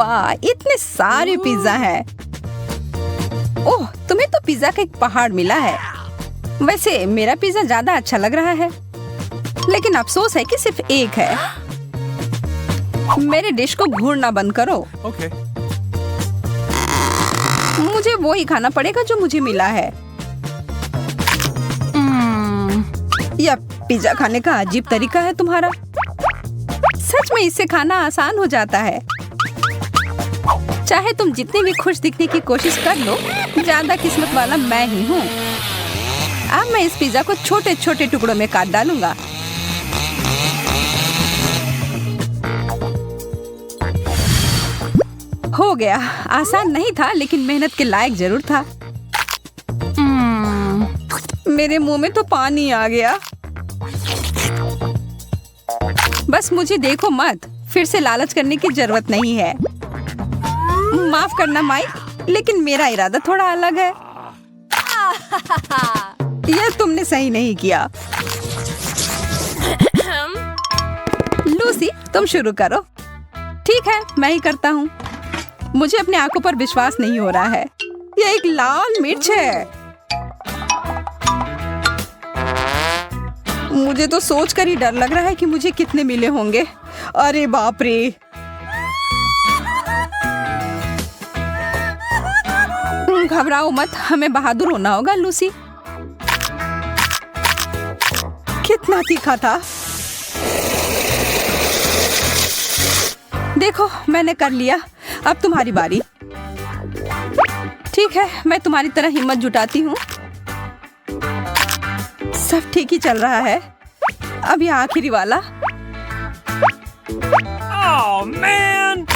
वाह, इतने सारे पिज्जा हैं। ओह, तुम्हें तो पिज्जा का एक पहाड़ मिला है। वैसे मेरा पिज्जा ज्यादा अच्छा लग रहा है, लेकिन अफसोस है कि सिर्फ एक है। मेरे डिश को घूरना बंद करो। Okay. मुझे वो ही खाना पड़ेगा जो मुझे मिला है। यह पिज्जा खाने का अजीब तरीका है तुम्हारा। सच में इससे खाना आसान हो जाता है। चाहे तुम जितने भी खुश दिखने की कोशिश कर लो, ज्यादा किस्मत वाला मैं ही हूँ। अब मैं इस पिज्जा को छोटे छोटे टुकड़ों में काट डालूंगा। हो गया। आसान नहीं था, लेकिन मेहनत के लायक जरूर था। मेरे मुंह में तो पानी आ गया। बस मुझे देखो मत, फिर से लालच करने की जरूरत नहीं है। माफ करना माइक, लेकिन मेरा इरादा थोड़ा अलग है। यह तुमने सही नहीं किया। लूसी, तुम शुरू करो। ठीक है, मैं ही करता हूँ। मुझे अपने आंखों पर विश्वास नहीं हो रहा है। यह एक लाल मिर्च है। मुझे तो सोचकर ही डर लग रहा है कि मुझे कितने मिले होंगे। अरे बाप रे। घबराओ मत, हमें बहादुर होना होगा लूसी। कितना तीखा था। देखो, मैंने कर लिया। अब तुम्हारी बारी। ठीक है, मैं तुम्हारी तरह हिम्मत जुटाती हूँ। सब ठीक ही चल रहा है। अब यह आखिरी वाला। Oh man!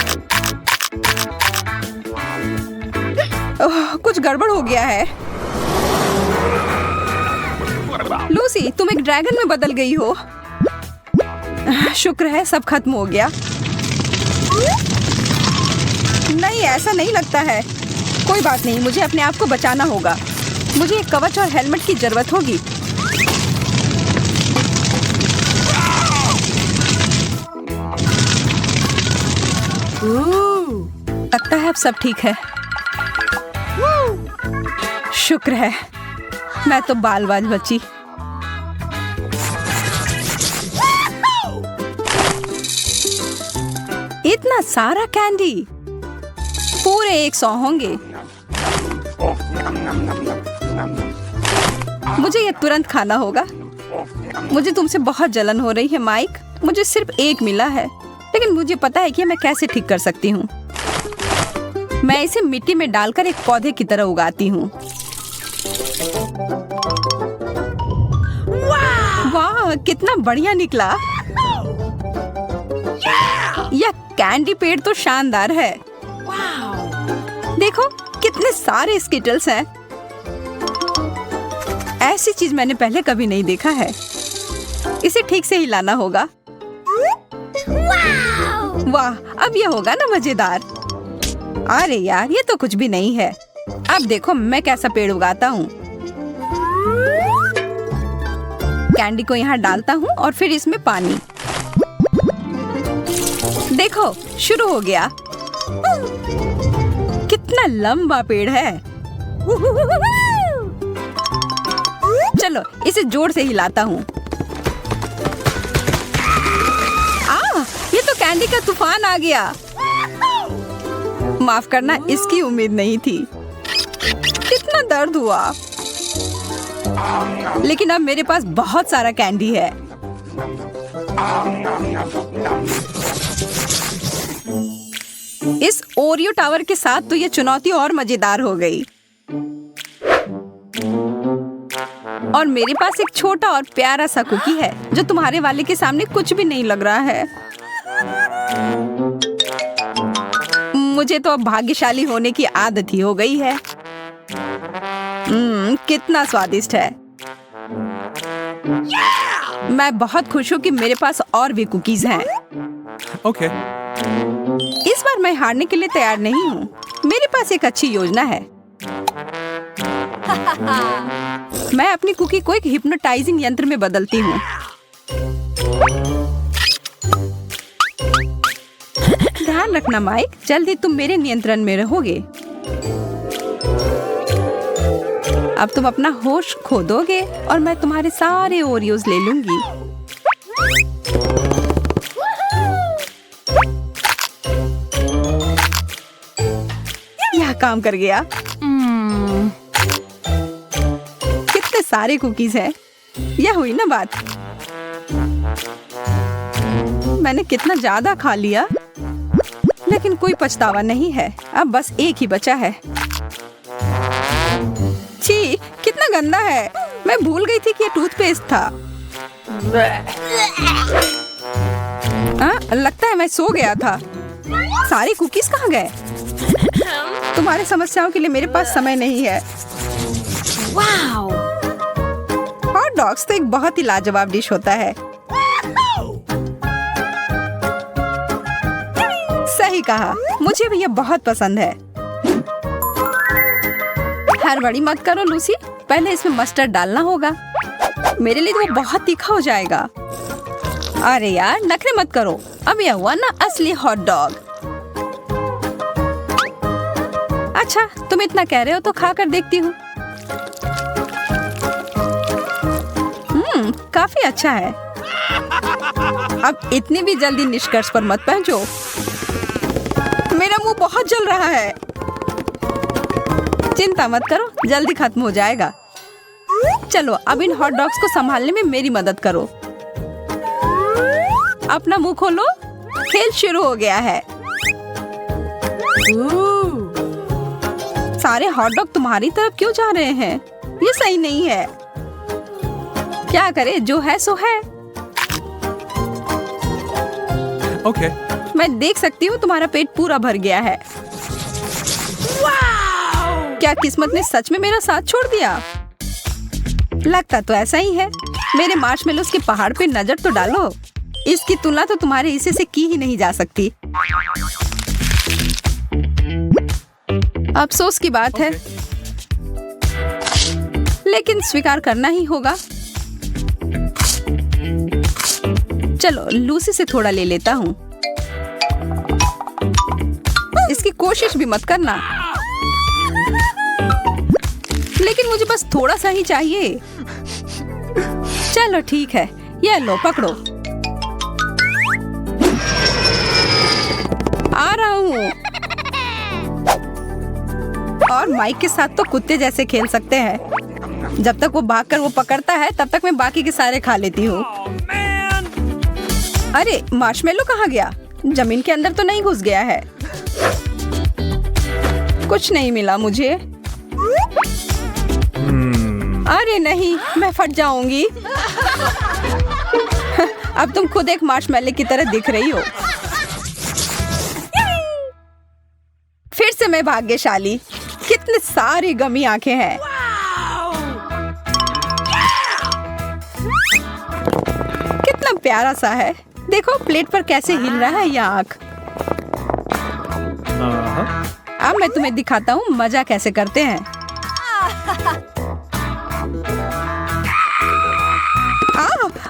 कुछ गड़बड़ हो गया है। लूसी, तुम एक ड्रैगन में बदल गई हो। शुक्र है सब खत्म हो गया। नहीं, ऐसा नहीं लगता है। कोई बात नहीं, मुझे अपने आप को बचाना होगा। मुझे एक कवच और हेलमेट की जरूरत होगी। लगता है अब सब ठीक है। शुक्र है, मैं तो बाल-बाल बची। इतना सारा कैंडी, पूरे 100 होंगे। मुझे ये तुरंत खाना होगा। मुझे तुमसे बहुत जलन हो रही है माइक। मुझे सिर्फ एक मिला है, लेकिन मुझे पता है कि मैं कैसे ठीक कर सकती हूँ। मैं इसे मिट्टी में डालकर एक पौधे की तरह उगाती हूँ। वाह, कितना बढ़िया निकला। यह कैंडी पेड़ तो शानदार है। देखो, कितने सारे स्किटल्स हैं। ऐसी चीज मैंने पहले कभी नहीं देखा है। इसे ठीक से हिलाना होगा। वाह, अब यह होगा ना मजेदार। अरे यार, ये तो कुछ भी नहीं है। अब देखो मैं कैसा पेड़ उगाता हूँ। कैंडी को यहाँ डालता हूँ और फिर इसमें पानी। देखो, शुरू हो गया। कितना लंबा पेड़ है। चलो, इसे जोर से हिलाता हूँ। ये तो कैंडी का तूफान आ गया। माफ करना, इसकी उम्मीद नहीं थी। कितना दर्द हुआ। लेकिन अब मेरे पास बहुत सारा कैंडी है। इस ओरियो टावर के साथ तो ये चुनौती और मजेदार हो गई। और मेरे पास एक छोटा और प्यारा सा कुकी है जो तुम्हारे वाले के सामने कुछ भी नहीं लग रहा है। मुझे तो अब भाग्यशाली होने की आदत ही हो गई है। कितना स्वादिष्ट है। मैं बहुत खुश हूँ कि मेरे पास और भी कुकीज हैं। Okay. इस बार मैं हारने के लिए तैयार नहीं हूँ। मेरे पास एक अच्छी योजना है। मैं अपनी कुकी को एक हिप्नोटाइजिंग यंत्र में बदलती हूँ। ध्यान रखना माइक, जल्दी तुम मेरे नियंत्रण में रहोगे। अब तुम अपना होश खो दोगे और मैं तुम्हारे सारे ओरियोज ले लूंगी। यह काम कर गया। कितने सारे कुकीज हैं। यह हुई ना बात। मैंने कितना ज्यादा खा लिया, लेकिन कोई पछतावा नहीं है। अब बस एक ही बचा है। छी, कितना गंदा है। मैं भूल गई थी कि ये टूथपेस्ट था। लगता है मैं सो गया था। सारे कुकीज कहाँ गए? तुम्हारी समस्याओं के लिए मेरे पास समय नहीं है। वाओ! हॉट डॉग्स तो एक बहुत ही लाजवाब डिश होता है। सही कहा, मुझे भी ये बहुत पसंद है। हड़बड़ी मत करो लूसी, पहले इसमें मस्टर्ड डालना होगा। मेरे लिए तो वो बहुत तीखा हो जाएगा। अरे यार, नखरे मत करो। अब यह हुआ ना असली हॉट डॉग। अच्छा, तुम इतना कह रहे हो तो खा कर देखती हूँ। काफी अच्छा है। अब इतनी भी जल्दी निष्कर्ष पर मत पहुंचो। मेरा मुंह बहुत जल रहा है। चिंता मत करो, जल्दी खत्म हो जाएगा। चलो अब इन हॉट डॉग्स को संभालने में मेरी मदद करो। अपना मुंह खोलो, खेल शुरू हो गया है। सारे हॉट डॉग तुम्हारी तरफ क्यों जा रहे हैं? ये सही नहीं है। क्या करे, जो है सो है। Okay. मैं देख सकती हूँ तुम्हारा पेट पूरा भर गया है। क्या किस्मत ने सच में मेरा साथ छोड़ दिया? लगता तो ऐसा ही है। मेरे मार्शमेलोस के पहाड़ पे नजर तो डालो। इसकी तुलना तो तुम्हारे हिस्से से की ही नहीं जा सकती। अफसोस की बात है, लेकिन स्वीकार करना ही होगा। चलो लूसी से थोड़ा ले लेता हूँ। इसकी कोशिश भी मत करना, लेकिन मुझे बस थोड़ा सा ही चाहिए। चलो ठीक है, ये लो पकड़ो। आ रहा हूँ। और माइक के साथ तो कुत्ते जैसे खेल सकते हैं। जब तक वो भागकर वो पकड़ता है, तब तक मैं बाकी के सारे खा लेती हूँ। अरे मार्शमेलो कहाँ गया? जमीन के अंदर तो नहीं घुस गया है? कुछ नहीं मिला मुझे। अरे नहीं, मैं फट जाऊंगी। अब तुम खुद एक मार्शमेलो की तरह दिख रही हो। फिर से मैं भाग्यशाली। कितने सारी गमी आंखें हैं। कितना प्यारा सा है। देखो प्लेट पर कैसे हिल रहा है यह आंख। अब मैं तुम्हें दिखाता हूँ मजा कैसे करते हैं।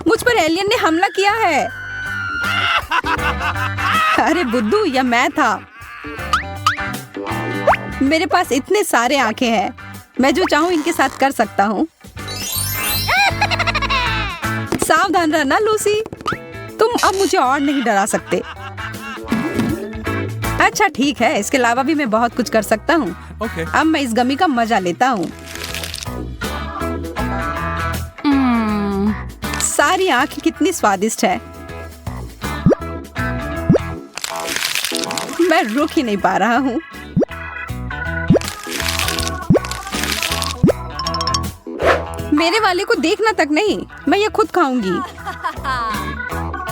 मुझ पर एलियन ने हमला किया है। अरे बुद्धू, यह मैं था। मेरे पास इतने सारे आंखें हैं। मैं जो चाहूँ इनके साथ कर सकता हूँ। सावधान रहना लूसी, तुम अब मुझे और नहीं डरा सकते। अच्छा ठीक है, इसके अलावा भी मैं बहुत कुछ कर सकता हूँ। Okay. अब मैं इस गमी का मजा लेता हूँ। सारी आंखें कितनी स्वादिष्ट है। मैं रुक ही नहीं पा रहा हूँ। मेरे वाले को देखना तक नहीं, मैं ये खुद खाऊंगी।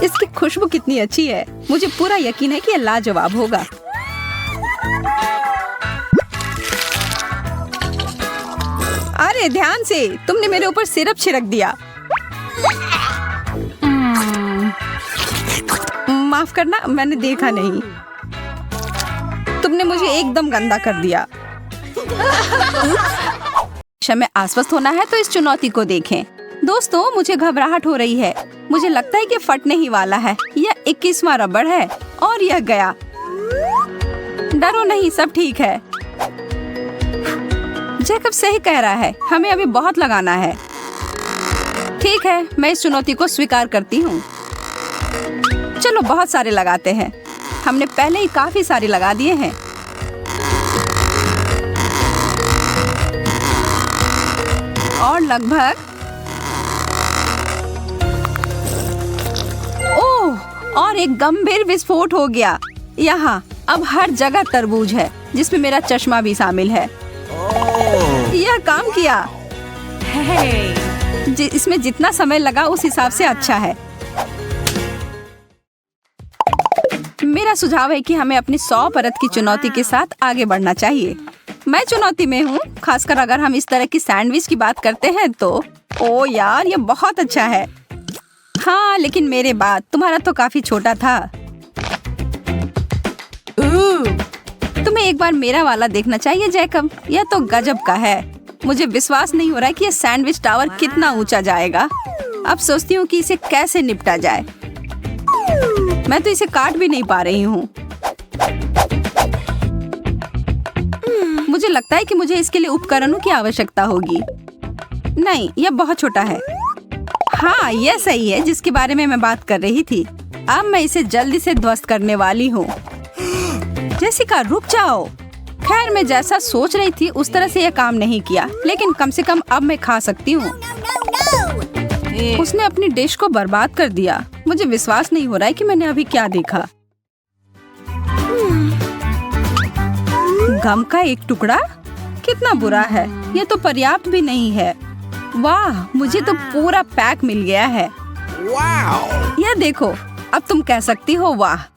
इसकी खुशबू कितनी अच्छी है। मुझे पूरा यकीन है कि ये लाजवाब होगा। अरे ध्यान से, तुमने मेरे ऊपर सिरप छिड़क दिया। माफ करना, मैंने देखा नहीं। तुमने मुझे एकदम गंदा कर दिया। में आश्वस्त होना है तो इस चुनौती को देखें। दोस्तों, मुझे घबराहट हो रही है। मुझे लगता है कि फटने ही वाला है। यह 21वां रबड़ है और यह गया। डरो नहीं, सब ठीक है। जैकब सही कह रहा है, हमें अभी बहुत लगाना है। ठीक है, मैं इस चुनौती को स्वीकार करती हूँ। चलो बहुत सारे लगाते हैं। हमने पहले ही काफी सारे लगा दिए हैं। और लगभग ओह, और एक गंभीर विस्फोट हो गया। यहाँ अब हर जगह तरबूज है, जिसमें मेरा चश्मा भी शामिल है। यह काम किया। इसमें जितना समय लगा उस हिसाब से अच्छा है। मेरा सुझाव है कि हमें अपनी 100 परत की चुनौती के साथ आगे बढ़ना चाहिए। मैं चुनौती में हूँ, खासकर अगर हम इस तरह की सैंडविच की बात करते हैं तो। ओ यार, ये बहुत अच्छा है। हाँ, लेकिन मेरे बाद तुम्हारा तो काफी छोटा था। तुम्हें एक बार मेरा वाला देखना चाहिए जैकब, यह तो गजब का है। मुझे विश्वास नहीं हो रहा है कि यह सैंडविच टावर कितना ऊंचा जाएगा। अब सोचती हूँ कि इसे कैसे निपटा जाए। मैं तो इसे काट भी नहीं पा रही हूँ। मुझे लगता है कि मुझे इसके लिए उपकरणों की आवश्यकता होगी। नहीं, यह बहुत छोटा है। हाँ, यह सही है जिसके बारे में मैं बात कर रही थी। अब मैं इसे जल्दी से ध्वस्त करने वाली हूँ। जेसिका, रुक जाओ। खैर, मैं जैसा सोच रही थी उस तरह से यह काम नहीं किया, लेकिन कम से कम अब मैं खा सकती हूँ। उसने अपनी डिश को बर्बाद कर दिया। मुझे विश्वास नहीं हो रहा है कि मैंने अभी क्या देखा। गम का एक टुकड़ा? कितना बुरा है। यह तो पर्याप्त भी नहीं है। वाह, मुझे तो पूरा पैक मिल गया है। यह देखो, अब तुम कह सकती हो वाह।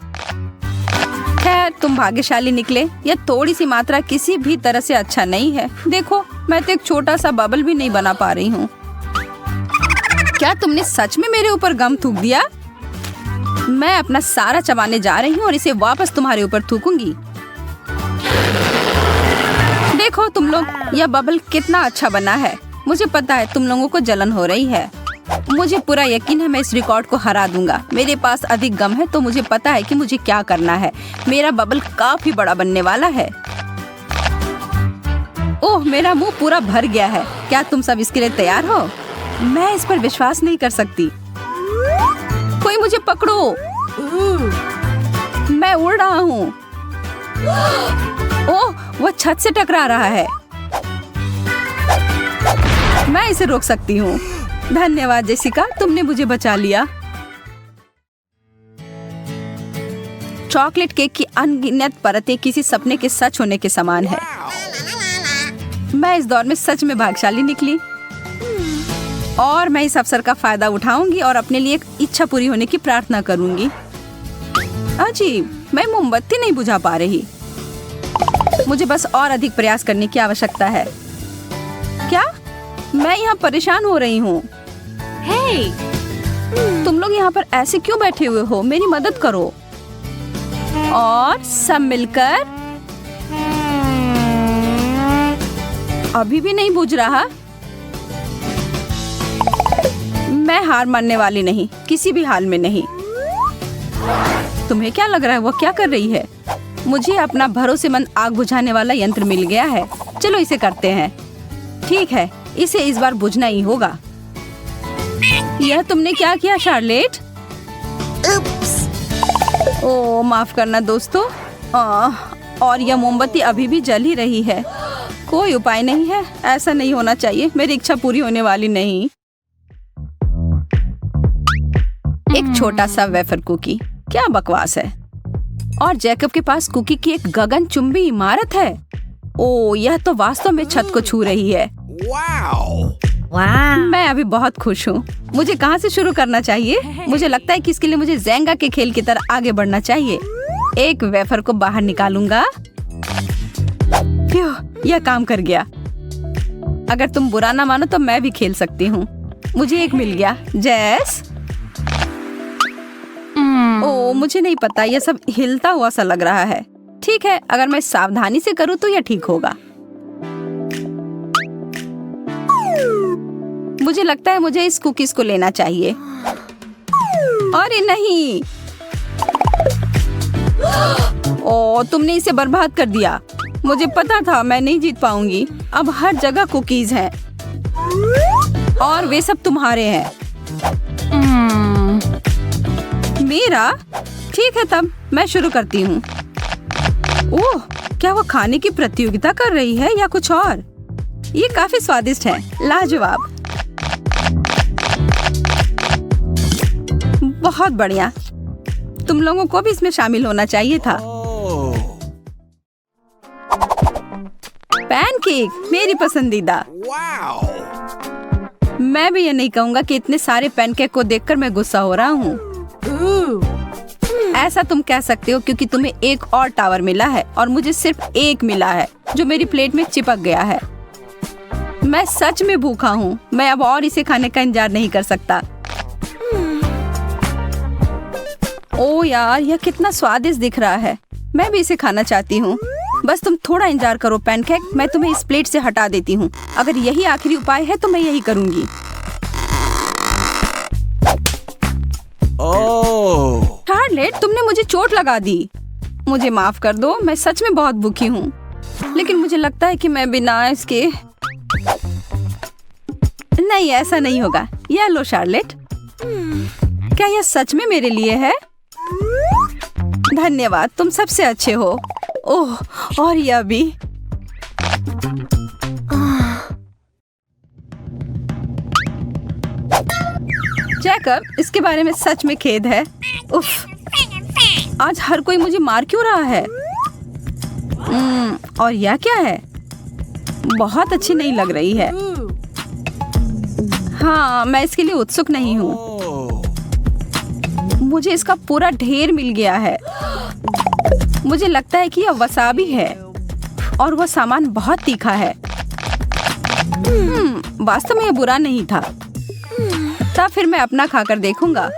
खैर, तुम भाग्यशाली निकले। यह थोड़ी सी मात्रा किसी भी तरह से अच्छा नहीं है। देखो, मैं तो एक छोटा सा बबल भी नहीं बना पा रही हूँ। क्या तुमने सच में मेरे ऊपर गम थूक दिया? मैं अपना सारा चबाने जा रही हूँ और इसे वापस तुम्हारे ऊपर थूकूंगी। देखो तुम लोग, यह बबल कितना अच्छा बना है। मुझे पता है तुम लोगों को जलन हो रही है। मुझे पूरा यकीन है मैं इस रिकॉर्ड को हरा दूंगा। मेरे पास अधिक गम है तो मुझे पता है कि मुझे क्या करना है। मेरा बबल काफी बड़ा बनने वाला है। ओह, मेरा मुंह पूरा भर गया है। क्या तुम सब इसके लिए तैयार हो? मैं इस पर विश्वास नहीं कर सकती। कोई मुझे पकड़ो। मैं उड़ रहा हूँ। ओह, वो छत से टकरा रहा है। मैं इसे रोक सकती हूँ। धन्यवाद जेसिका, तुमने मुझे बचा लिया। चॉकलेट केक की अनगिनत परतें किसी सपने के सच होने के समान है। मैं इस दौर में सच में भाग्यशाली निकली और मैं इस अवसर का फायदा उठाऊंगी और अपने लिए एक इच्छा पूरी होने की प्रार्थना करूंगी। अजीब, मैं मोमबत्ती नहीं बुझा पा रही। मुझे बस और अधिक प्रयास करने की आवश्यकता है। क्या? मैं यहाँ परेशान हो रही हूँ। हे, तुम लोग यहाँ पर ऐसे क्यों बैठे हुए हो? मेरी मदद करो। और सब मिलकर। अभी भी नहीं बुझ रहा। मैं हार मानने वाली नहीं, किसी भी हाल में नहीं। तुम्हें क्या लग रहा है वो क्या कर रही है? मुझे अपना भरोसेमंद आग बुझाने वाला यंत्र मिल गया है। चलो इसे करते हैं। ठीक है, इसे इस बार बुझना ही होगा। यह तुमने क्या किया शार्लेट? ओह, माफ करना दोस्तों। और यह मोमबत्ती अभी भी जल ही रही है। कोई उपाय नहीं है, ऐसा नहीं होना चाहिए। मेरी इच्छा पूरी होने वाली नहीं। एक छोटा सा वेफर कुकी, क्या बकवास है। और जैकब के पास कुकी की एक गगनचुंबी इमारत है। ओह, यह तो वास्तव में छत को छू रही है। मैं अभी बहुत खुश हूँ। मुझे कहाँ से शुरू करना चाहिए? मुझे लगता है कि इसके लिए मुझे जेंगा के खेल की तरह आगे बढ़ना चाहिए। एक वेफर को बाहर निकालूंगा। यह काम कर गया। अगर तुम बुरा ना मानो तो मैं भी खेल सकती हूँ। मुझे एक मिल गया। जैस, ओह, मुझे नहीं पता, यह सब हिलता हुआ सा लग रहा है। ठीक है, अगर मैं सावधानी से करूँ तो यह ठीक होगा। मुझे लगता है मुझे इस कुकीज को लेना चाहिए। अरे नहीं। ओह, ओह, तुमने इसे बर्बाद कर दिया। मुझे पता था मैं नहीं जीत पाऊंगी। अब हर जगह कुकीज हैं और वे सब तुम्हारे हैं। मेरा? ठीक है, तब मैं शुरू करती हूँ। ओह, क्या वो खाने की प्रतियोगिता कर रही है या कुछ और? ये काफी स्वादिष्ट है, लाजवाब। बहुत बढ़िया। तुम लोगों को भी इसमें शामिल होना चाहिए था। पैनकेक मेरी पसंदीदा। मैं भी ये नहीं कहूँगा कि इतने सारे पैनकेक को देखकर मैं गुस्सा हो रहा हूँ। ऐसा तुम कह सकते हो क्योंकि तुम्हें एक और टावर मिला है और मुझे सिर्फ एक मिला है जो मेरी प्लेट में चिपक गया है। मैं सच में भूखा हूँ। मैं अब और इसे खाने का इंतजार नहीं कर सकता। ओ यार, यह कितना स्वादिष्ट दिख रहा है। मैं भी इसे खाना चाहती हूँ। बस तुम थोड़ा इंतजार करो पैनकेक, मैं तुम्हें इस प्लेट से हटा देती हूँ। अगर यही आखिरी उपाय है तो मैं यही करूँगी। शार्लेट, तुमने मुझे चोट लगा दी। मुझे माफ कर दो, मैं सच में बहुत भूखी हूँ। लेकिन मुझे लगता है कि मैं बिना इसके नहीं, ऐसा नहीं होगा। यह लो शार्लेट। क्या यह सच में मेरे लिए है? धन्यवाद, तुम सबसे अच्छे हो। ओह, और यह भी। जैकब, इसके बारे में सच में खेद है। उफ, आज हर कोई मुझे मार क्यों रहा है? और यह क्या है? बहुत अच्छी नहीं लग रही है। हाँ, मैं इसके लिए उत्सुक नहीं हूँ। मुझे इसका पूरा ढेर मिल गया है। मुझे लगता है कि यह वसाबी है और वह सामान बहुत तीखा है। वास्तव में यह बुरा नहीं था। तब फिर मैं अपना खाकर देखूंगा।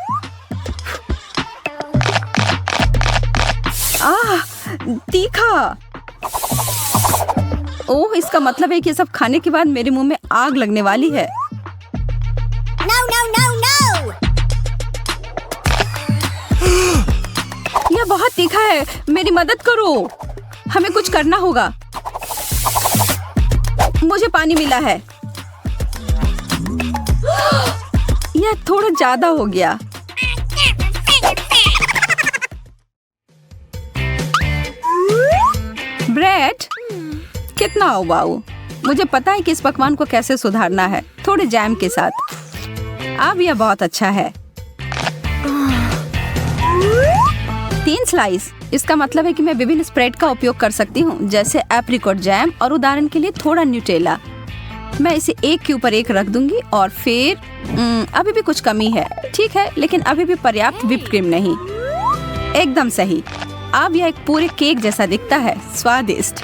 तीखा। ओह, इसका मतलब है कि सब खाने के बाद मेरे मुंह में आग लगने वाली है। No, no, no, no! यह बहुत तीखा है। मेरी मदद करो। हमें कुछ करना होगा। मुझे पानी मिला है। यह थोड़ा ज्यादा हो गया। ब्रेड, कितना उबाऊ। मुझे पता है कि इस पकवान को कैसे सुधारना है, थोड़े जैम के साथ। अब यह बहुत अच्छा है। 3 स्लाइस। इसका मतलब है कि मैं विभिन्न स्प्रेड का उपयोग कर सकती हूँ, जैसे एप्रिकॉट जैम और उदाहरण के लिए थोड़ा न्यूटेला। मैं इसे एक के ऊपर एक रख दूंगी और फिर अभी भी कुछ कमी है। ठीक है, लेकिन अभी भी पर्याप्त व्हिप्ड क्रीम नहीं। एकदम सही। अब यह एक पूरे केक जैसा दिखता है। स्वादिष्ट।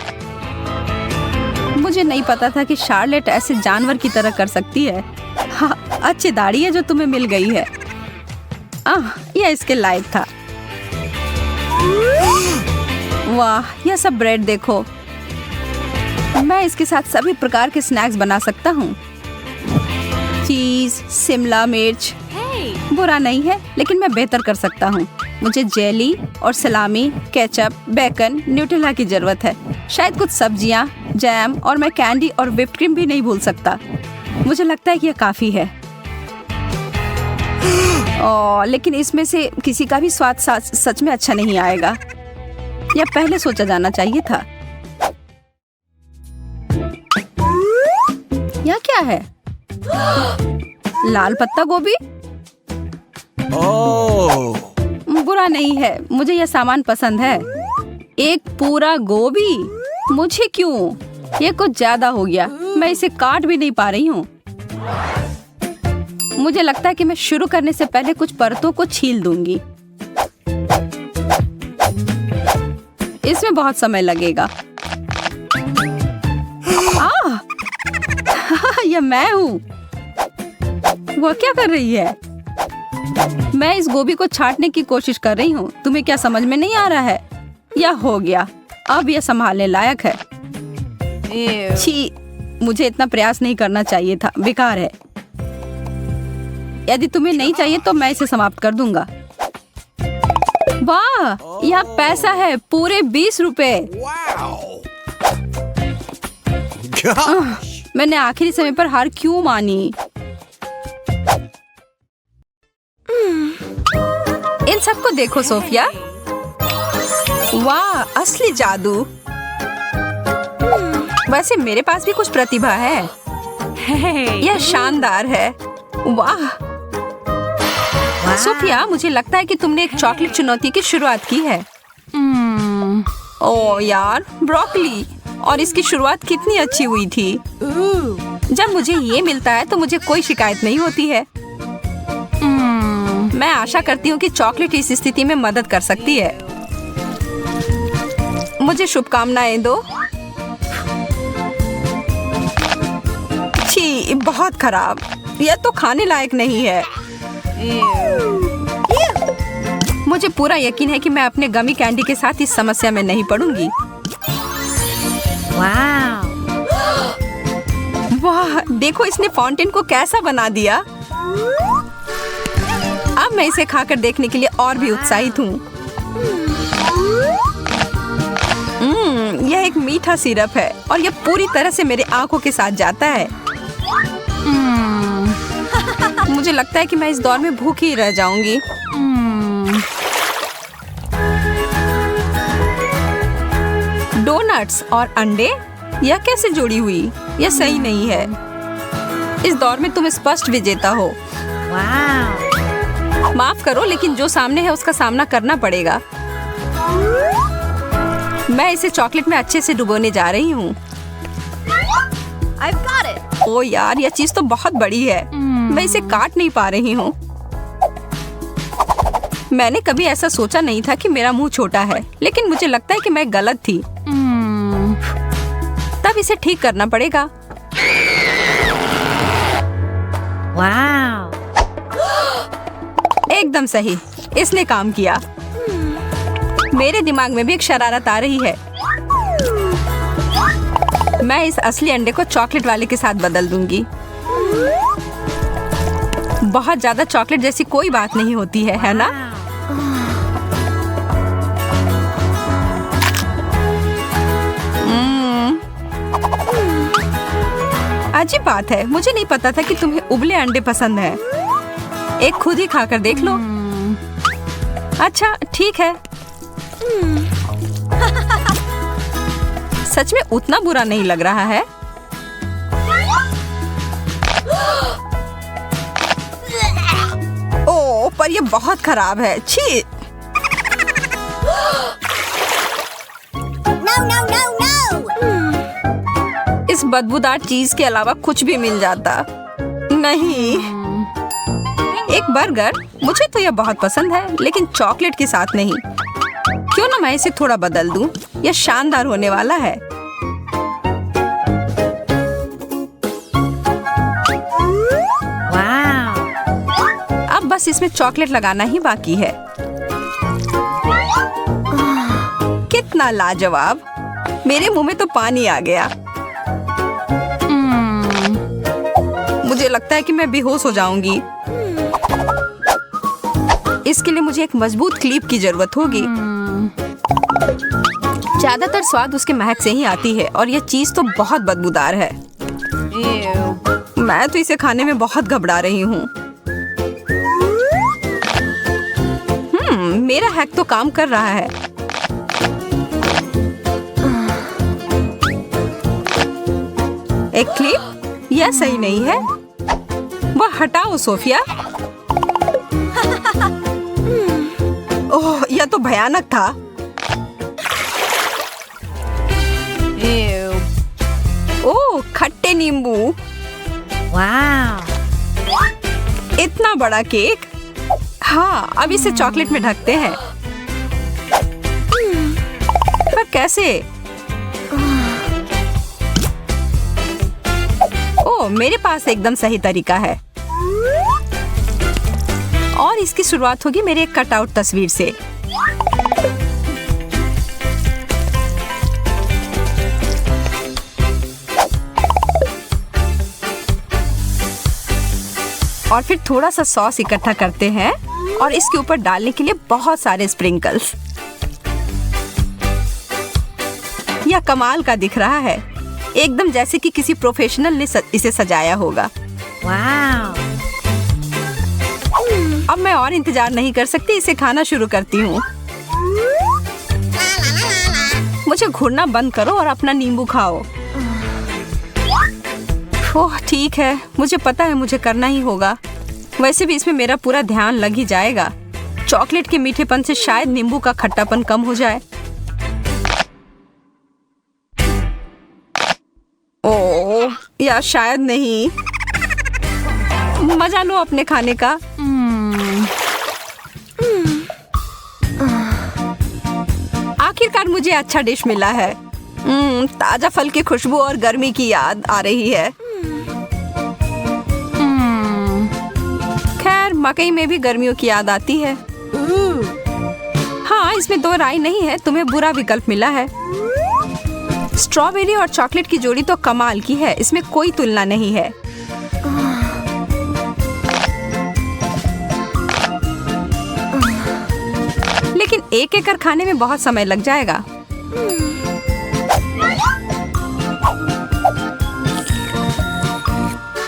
मुझे नहीं पता था कि शार्लेट ऐसे जानवर की तरह कर सकती है। हाँ, अच्छी दाढ़ी है जो तुम्हें मिल गई है। यह इसके लायक था। वाह, यह सब ब्रेड देखो। मैं इसके साथ सभी प्रकार के स्नैक्स बना सकता हूँ। चीज, शिमला मिर्च। बुरा नहीं है, लेकिन मैं बेहतर कर सकता हूँ। मुझे जेली और सलामी, केचप, बेकन, न्यूटेला की जरूरत है। शायद कुछ सब्जियाँ, जैम और मैं कैंडी और व्हिप्ड क्रीम भी नहीं भूल सकता। मुझे लगता है कि यह काफी है। लेकिन इसमें से किसी का भी स्वाद सच में अच्छा नहीं आएगा। यह पहले सोचा जाना चाहिए था। यह क्या है? लाल पत्ता गोभी? बुरा नहीं है, मुझे यह सामान पसंद है। एक पूरा गोभी? मुझे क्यों? यह कुछ ज्यादा हो गया। मैं इसे काट भी नहीं पा रही हूँ। मुझे लगता है कि मैं शुरू करने से पहले कुछ परतों को छील दूंगी। इसमें बहुत समय लगेगा। यह मैं हूँ। वह क्या कर रही है? मैं इस गोभी को छांटने की कोशिश कर रही हूँ। तुम्हें क्या समझ में नहीं आ रहा है? यह हो गया। अब यह संभालने लायक है। छी, मुझे इतना प्रयास नहीं करना चाहिए था। बेकार है। यदि तुम्हें नहीं चाहिए तो मैं इसे समाप्त कर दूंगा। वाह, यहाँ पैसा है पूरे 20 रुपए। मैंने आखिरी समय पर हार क्यों मानी? इन सबको देखो सोफिया। वाह, असली जादू। वैसे मेरे पास भी कुछ प्रतिभा है। यह शानदार है। वाह सोफिया, मुझे लगता है कि तुमने एक चॉकलेट चुनौती की शुरुआत की है। ओह यार, ब्रोकली, और इसकी शुरुआत कितनी अच्छी हुई थी। जब मुझे ये मिलता है तो मुझे कोई शिकायत नहीं होती है। मैं आशा करती हूँ कि चॉकलेट इस स्थिति में मदद कर सकती है। मुझे शुभकामनाएं दो। छी, बहुत खराब। यह तो खाने लायक नहीं है। मुझे पूरा यकीन है कि मैं अपने गमी कैंडी के साथ इस समस्या में नहीं पड़ूंगी। वाह, देखो इसने फाउंटेन को कैसा बना दिया। अब मैं इसे खाकर देखने के लिए और भी उत्साहित हूँ। यह एक मीठा सिरप है और यह पूरी तरह से मेरे आंखों के साथ जाता है। मुझे लगता है कि मैं इस दौर में भूखी ही रह जाऊंगी। डोनट्स और अंडे, यह कैसे जुड़ी हुई? यह सही नहीं है। इस दौर में तुम स्पष्ट विजेता हो। माफ करो, लेकिन जो सामने है उसका सामना करना पड़ेगा। मैं इसे चॉकलेट में अच्छे से डुबोने जा रही हूँ। ओ यार, यह चीज तो बहुत बड़ी है। मैं इसे काट नहीं पा रही हूँ। मैंने कभी ऐसा सोचा नहीं था कि मेरा मुंह छोटा है, लेकिन मुझे लगता है कि मैं गलत थी। तब इसे ठीक करना पड़ेगा। एकदम सही, इसने काम किया। मेरे दिमाग में भी एक शरारत आ रही है। मैं इस असली अंडे को चॉकलेट वाले के साथ बदल दूंगी। बहुत ज्यादा चॉकलेट जैसी कोई बात नहीं होती है ना? अजीब बात है, मुझे नहीं पता था कि तुम्हें उबले अंडे पसंद है। एक खुद ही खाकर देख लो। अच्छा ठीक है। सच में उतना बुरा नहीं लग रहा है। ओह, पर यह बहुत खराब है। छी। No, no, no, no! इस बदबूदार चीज के अलावा कुछ भी मिल जाता। नहीं। एक बर्गर, मुझे तो यह बहुत पसंद है, लेकिन चॉकलेट के साथ नहीं। क्यों ना मैं इसे थोड़ा बदल दूं? यह शानदार होने वाला है। अब बस इसमें चॉकलेट लगाना ही बाकी है। कितना लाजवाब। मेरे मुंह में तो पानी आ गया। मुझे लगता है कि मैं बेहोश हो जाऊंगी। इसके लिए मुझे एक मजबूत क्लिप की जरूरत होगी। ज्यादातर स्वाद उसके महक से ही आती है और यह चीज तो बहुत बदबूदार है। मैं तो इसे खाने में बहुत घबरा रही हूँ। मेरा हैक तो काम कर रहा है। एक क्लिप, यह सही नहीं है। वह हटाओ सोफिया। ओह, यह तो भयानक था। ओह, खट्टे नींबू। इतना बड़ा केक। हाँ, अब इसे चॉकलेट में ढकते हैं। पर कैसे? ओह, मेरे पास एकदम सही तरीका है। और इसकी शुरुआत होगी मेरे एक कटआउट तस्वीर से। और फिर थोड़ा सा सॉस इकट्ठा करते हैं। और इसके ऊपर डालने के लिए बहुत सारे स्प्रिंकल्स। यह कमाल का दिख रहा है, एकदम जैसे कि किसी प्रोफेशनल ने इसे सजाया होगा। Wow. अब मैं और इंतजार नहीं कर सकती, इसे खाना शुरू करती हूँ। मुझे घूरना बंद करो और अपना नींबू खाओ। ओह ठीक है, मुझे पता है मुझे करना ही होगा। वैसे भी इसमें मेरा पूरा ध्यान लग ही जाएगा। चॉकलेट के मीठेपन से शायद नींबू का खट्टापन कम हो जाए। ओह या शायद नहीं। मजा लो अपने खाने का। आखिरकार मुझे अच्छा डिश मिला है। ताजा फल की खुशबू और गर्मी की याद आ रही है। खैर मकई में भी गर्मियों की याद आती है। हाँ इसमें दो राय नहीं है, तुम्हें बुरा विकल्प मिला है। स्ट्रॉबेरी और चॉकलेट की जोड़ी तो कमाल की है, इसमें कोई तुलना नहीं है। लेकिन एक एक कर खाने में बहुत समय लग जाएगा।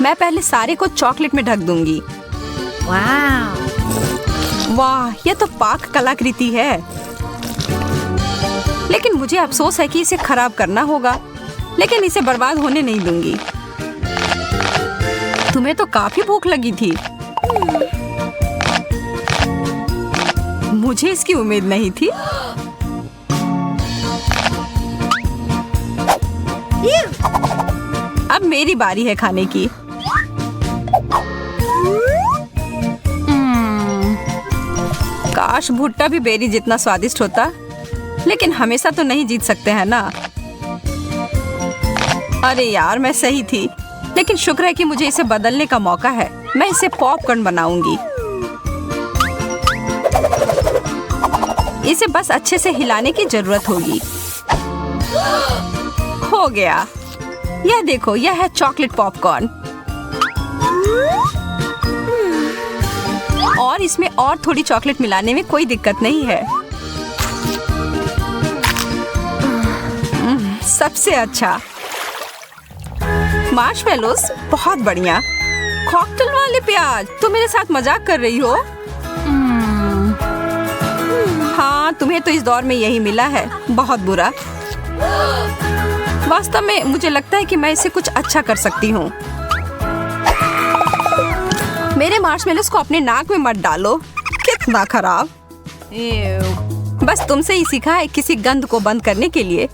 मैं पहले सारे को चॉकलेट में ढक दूंगी। Wow. वाह, यह तो पाक कलाकृति है। लेकिन मुझे अफसोस है कि इसे खराब करना होगा, लेकिन इसे बर्बाद होने नहीं दूंगी। तुम्हें तो काफी भूख लगी थी। मुझे इसकी उम्मीद नहीं थी। अब मेरी बारी है खाने की। काश भुट्टा भी बेरी जितना स्वादिष्ट होता, लेकिन हमेशा तो नहीं जीत सकते हैं ना। अरे यार मैं सही थी, लेकिन शुक्र है कि मुझे इसे बदलने का मौका है। मैं इसे पॉपकॉर्न बनाऊंगी। इसे बस अच्छे से हिलाने की जरूरत होगी। हो गया। यह देखो, यह है चॉकलेट पॉपकॉर्न। और इसमें और थोड़ी चॉकलेट मिलाने में कोई दिक्कत नहीं है। सबसे अच्छा। मार्शमेलोस बहुत बढ़िया। कॉकटेल वाले प्याज, तुम मेरे साथ मजाक कर रही हो? हाँ तुम्हें तो इस दौर में यही मिला है, बहुत बुरा। वास्तव में मुझे लगता है कि मैं इसे कुछ अच्छा कर सकती हूँ। मेरे मार्शमेलोस को अपने नाक में मत डालो, कितना खराब। बस तुमसे ही सीखा है किसी गंध को बंद करने के लिए।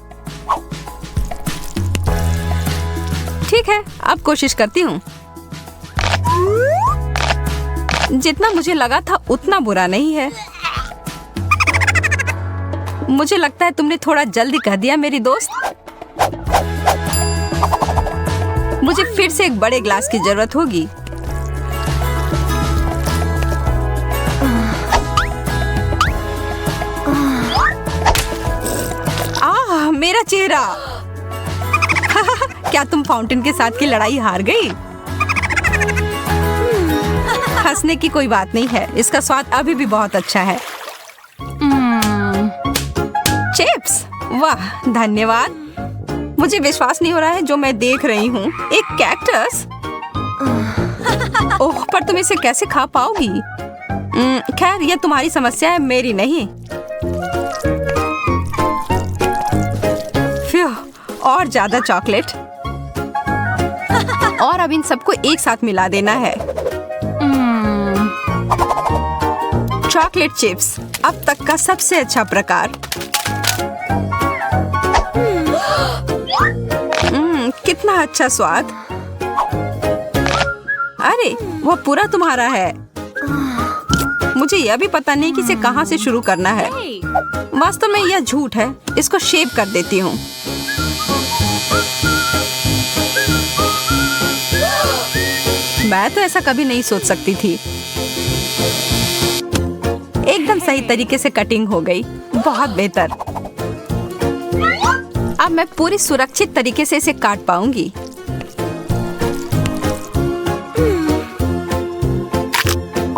ठीक है, अब कोशिश करती हूँ। जितना मुझे लगा था उतना बुरा नहीं है। मुझे लगता है तुमने थोड़ा जल्दी कह दिया मेरी दोस्त। मुझे फिर से एक बड़े ग्लास की जरूरत होगी। मेरा चेहरा। क्या तुम फाउंटेन के साथ की लड़ाई हार गई? हंसने की कोई बात नहीं है, इसका स्वाद अभी भी बहुत अच्छा है। चिप्स, वाह धन्यवाद। मुझे विश्वास नहीं हो रहा है जो मैं देख रही हूँ। एक कैक्टस। ओह, पर तुम इसे कैसे खा पाओगी? खैर यह तुम्हारी समस्या है, मेरी नहीं। और ज्यादा चॉकलेट। और अब इन सबको एक साथ मिला देना है। चॉकलेट चिप्स, अब तक का सबसे अच्छा प्रकार। कितना अच्छा स्वाद। अरे वो पूरा तुम्हारा है। मुझे यह भी पता नहीं कि इसे कहाँ से शुरू करना है। वास्तव में यह झूठ है, इसको शेव कर देती हूँ। मैं तो ऐसा कभी नहीं सोच सकती थी। एकदम सही तरीके से कटिंग हो गई, बहुत बेहतर। अब मैं पूरी सुरक्षित तरीके से इसे काट पाऊंगी।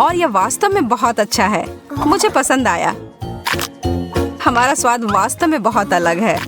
और यह वास्तव में बहुत अच्छा है। मुझे पसंद आया। हमारा स्वाद वास्तव में बहुत अलग है।